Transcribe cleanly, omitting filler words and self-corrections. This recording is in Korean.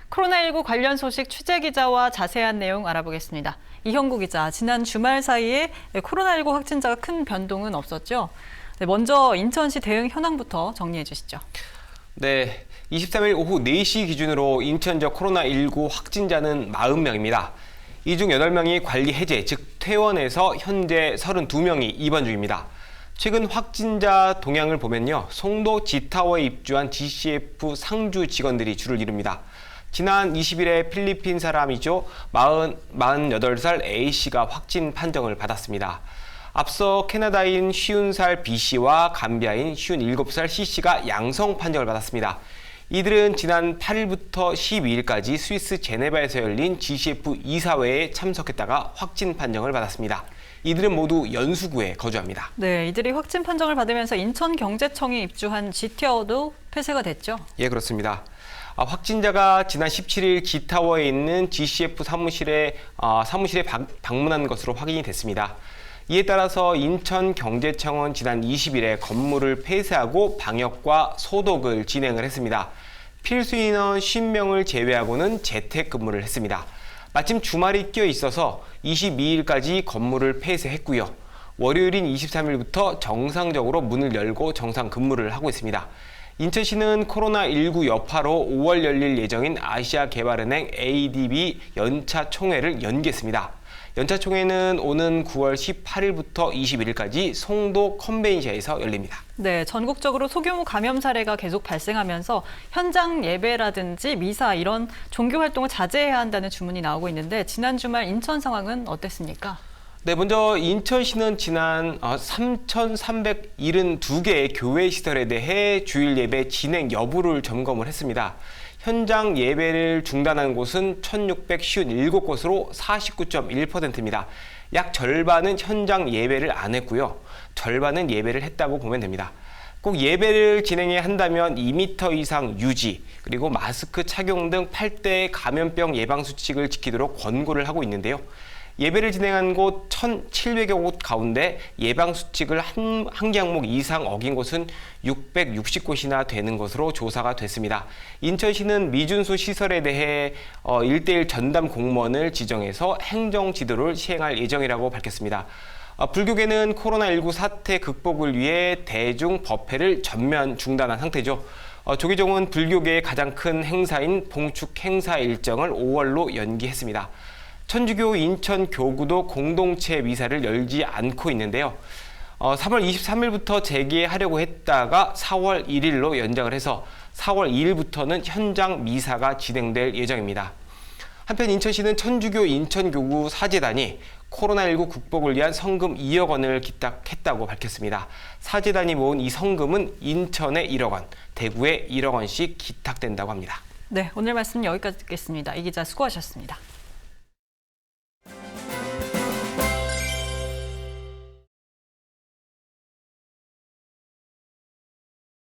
코로나19 관련 소식 취재 기자와 자세한 내용 알아보겠습니다. 이형구 기자, 지난 주말 사이에 코로나19 확진자가 큰 변동은 없었죠? 네, 먼저 인천시 대응 현황부터 정리해 주시죠. 네, 23일 오후 4시 기준으로 인천 지역 코로나19 확진자는 40명입니다. 이 중 8명이 관리 해제, 즉 퇴원해서 현재 32명이 입원 중입니다. 최근 확진자 동향을 보면요. 송도 G타워에 입주한 GCF 상주 직원들이 주를 이룹니다. 지난 20일에 필리핀 사람이죠. 48살 A씨가 확진 판정을 받았습니다. 앞서 캐나다인 50살 B씨와 감비아인 57살 C씨가 양성 판정을 받았습니다. 이들은 지난 8일부터 12일까지 스위스 제네바에서 열린 GCF 이사회에 참석했다가 확진 판정을 받았습니다. 이들은 모두 연수구에 거주합니다. 네, 이들이 확진 판정을 받으면서 인천경제청에 입주한 G타워도 폐쇄가 됐죠? 예, 그렇습니다. 확진자가 지난 17일 G타워에 있는 GCF 사무실에 방문한 것으로 확인이 됐습니다. 이에 따라서 인천경제청은 지난 20일에 건물을 폐쇄하고 방역과 소독을 진행을 했습니다. 필수 인원 50명을 제외하고는 재택근무를 했습니다. 마침 주말이 껴 있어서 22일까지 건물을 폐쇄했고요. 월요일인 23일부터 정상적으로 문을 열고 정상 근무를 하고 있습니다. 인천시는 코로나19 여파로 5월 열릴 예정인 아시아개발은행 ADB 연차 총회를 연기했습니다. 연차 총회는 오는 9월 18일부터 21일까지 송도 컨벤션에서 열립니다. 네, 전국적으로 소규모 감염 사례가 계속 발생하면서 현장 예배라든지 미사 이런 종교 활동을 자제해야 한다는 주문이 나오고 있는데 지난 주말 인천 상황은 어땠습니까? 네, 먼저 인천시는 지난 3,372개의 교회 시설에 대해 주일 예배 진행 여부를 점검을 했습니다. 현장 예배를 중단한 곳은 1,657곳으로 49.1%입니다. 약 절반은 현장 예배를 안 했고요. 절반은 예배를 했다고 보면 됩니다. 꼭 예배를 진행해야 한다면 2m 이상 유지, 그리고 마스크 착용 등 8대 감염병 예방 수칙을 지키도록 권고를 하고 있는데요. 예배를 진행한 곳 1,700여 곳 가운데 예방 수칙을 한 항목 이상 어긴 곳은 660곳이나 되는 것으로 조사가 됐습니다. 인천시는 미준수 시설에 대해 1:1 전담 공무원을 지정해서 행정 지도를 시행할 예정이라고 밝혔습니다. 불교계는 코로나19 사태 극복을 위해 대중 법회를 전면 중단한 상태죠. 조계종은 불교계의 가장 큰 행사인 봉축 행사 일정을 5월로 연기했습니다. 천주교 인천교구도 공동체 미사를 열지 않고 있는데요. 3월 23일부터 재개하려고 했다가 4월 1일로 연장을 해서 4월 2일부터는 현장 미사가 진행될 예정입니다. 한편 인천시는 천주교 인천교구 사재단이 코로나19 극복을 위한 성금 2억 원을 기탁했다고 밝혔습니다. 사재단이 모은 이 성금은 인천에 1억 원, 대구에 1억 원씩 기탁된다고 합니다. 네, 오늘 말씀 여기까지 듣겠습니다. 이 기자 수고하셨습니다.